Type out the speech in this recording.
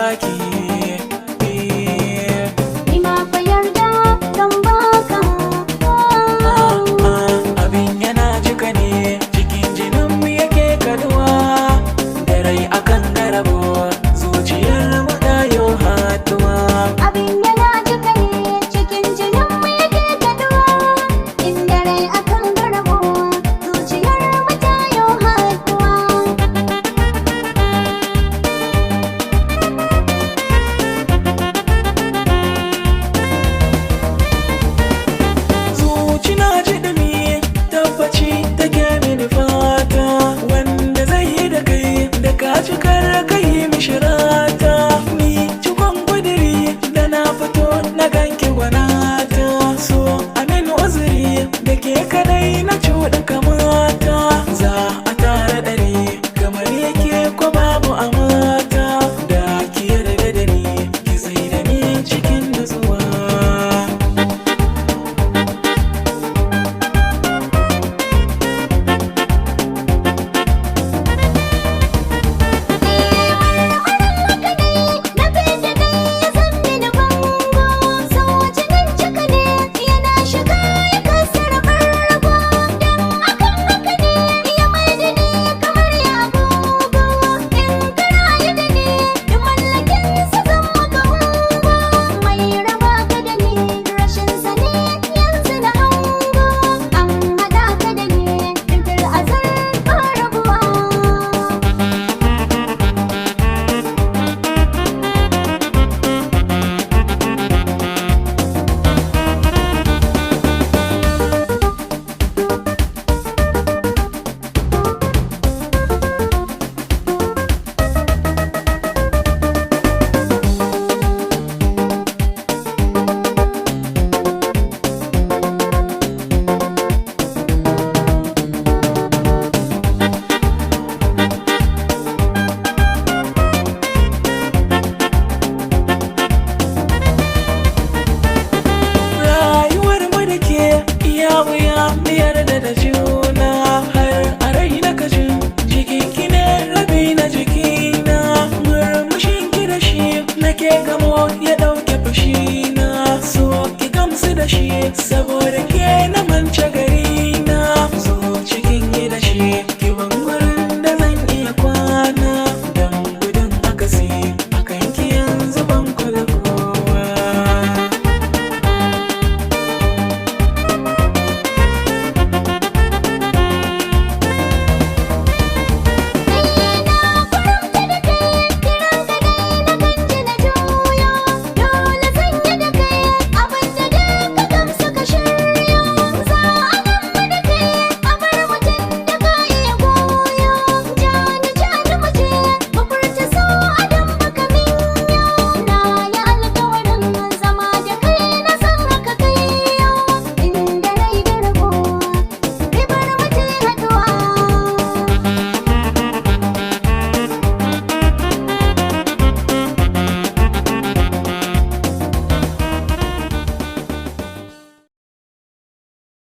baki. Ina fa yarda zan baka. Abin yana jika ne cikin jinin mu yake kaduwa, da rai akan garabo zuciyar mu ta yo haduwa. Abin yana jika ne cikin jinin mu yake kaduwa, inda rai akan garabo zuciyar mu ta yo haduwa. Zuci na ji dumi tabbaci take mini fata, wanda zai yi da kai da ka cikar kai mishi rata. Ni cikon kudiri da na fito na ganki gwanata, so amin uzuri da ke kadai na cuɗa kamata. Za a tara ɗari kamar yake ko babu a mata, da ki yarda da ni ki tsaye da ni cikin nutsuwa. Yarda da juna har a rai na kajin jikinki ne rabi na jikina, murmushin ki da shi nake gamo ya ɗauke fushi na, so ki gamsu da shi saboda ke na mance gari.